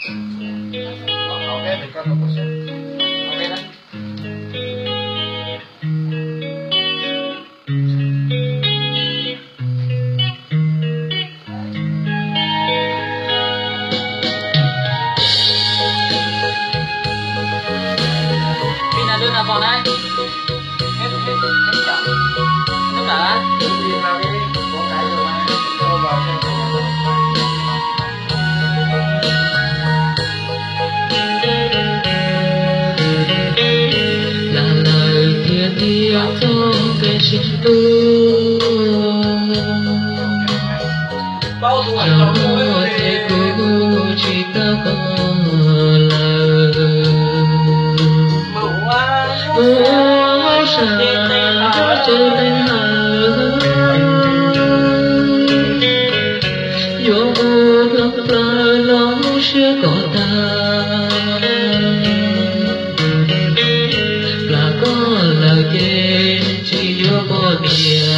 Ok thì con một xíu. Ok đó. Pin là đưa nào còn đây? Hết chậm. Hết cả á? Đi vào đi, có cái rồi mà. Cho vào xem. Là lời thiên yêu thương về chính tôi. Bao tuổi Trong trong một mỗi thế cũ chỉ ta có lời. Mưa xa trên tay hờ. Dù gặp lại lòng chưa có ta. Là có lời kể chỉ vô có địa.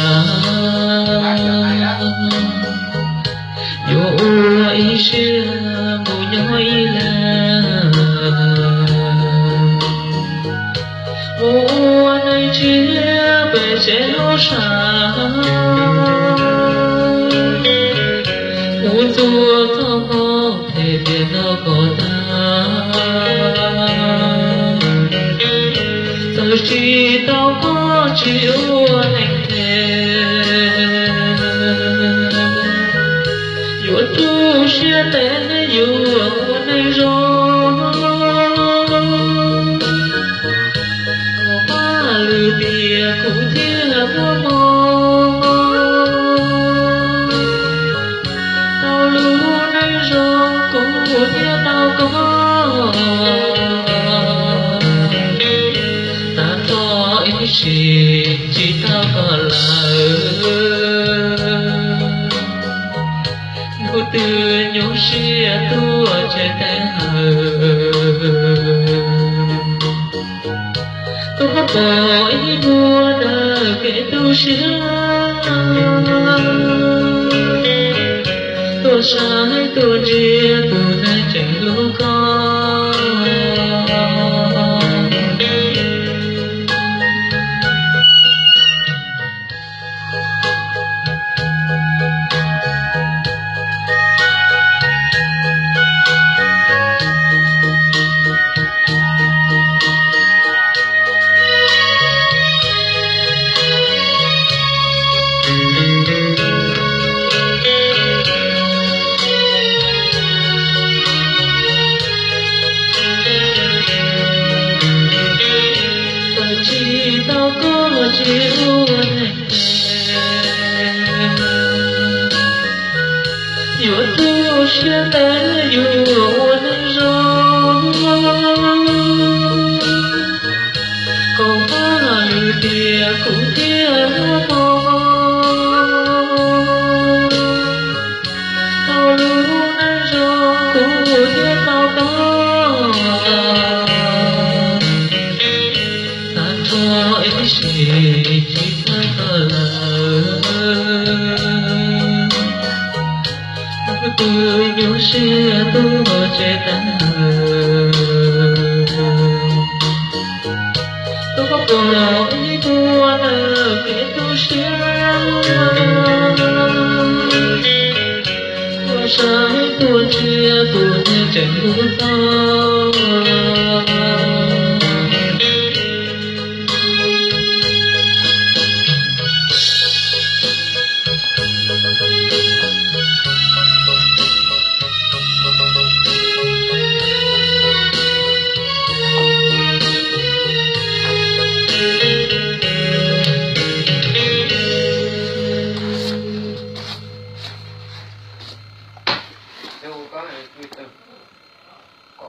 Dù ý xưa mù nhói là mùa này chia về sẽ lối xa. Muốn chúa thao có thể biết đâu có ta. Giờ chỉ tao có chịu anh thề. Dù tu sẽ tên dù này rồi. Có ba lư bia cũng thiết vô mong. Tao lưu này rồi cũng thiết tao có. Ta cho ý chỉ tao có lời. Cô từ nhốt xia tua chạy tay hờ. Tôi có bỏ ý mua đờ kể tu xia. Tôi sai tôi chia tôi này chạy lúc con. Chỉ tao có chịu anh dù tu sẽ tới dù anh rồi. Còn ba lư tia cũng thiết vô mong. Tao lưu này rồi cũng thiết tao có. Chỉ ta có lời. Từ nhớ xe tôi chạy tan hờ. Tôi có bỏ ý buồn ở kể tôi xe. Tôi sai tôi chia tôi chạy bước tao.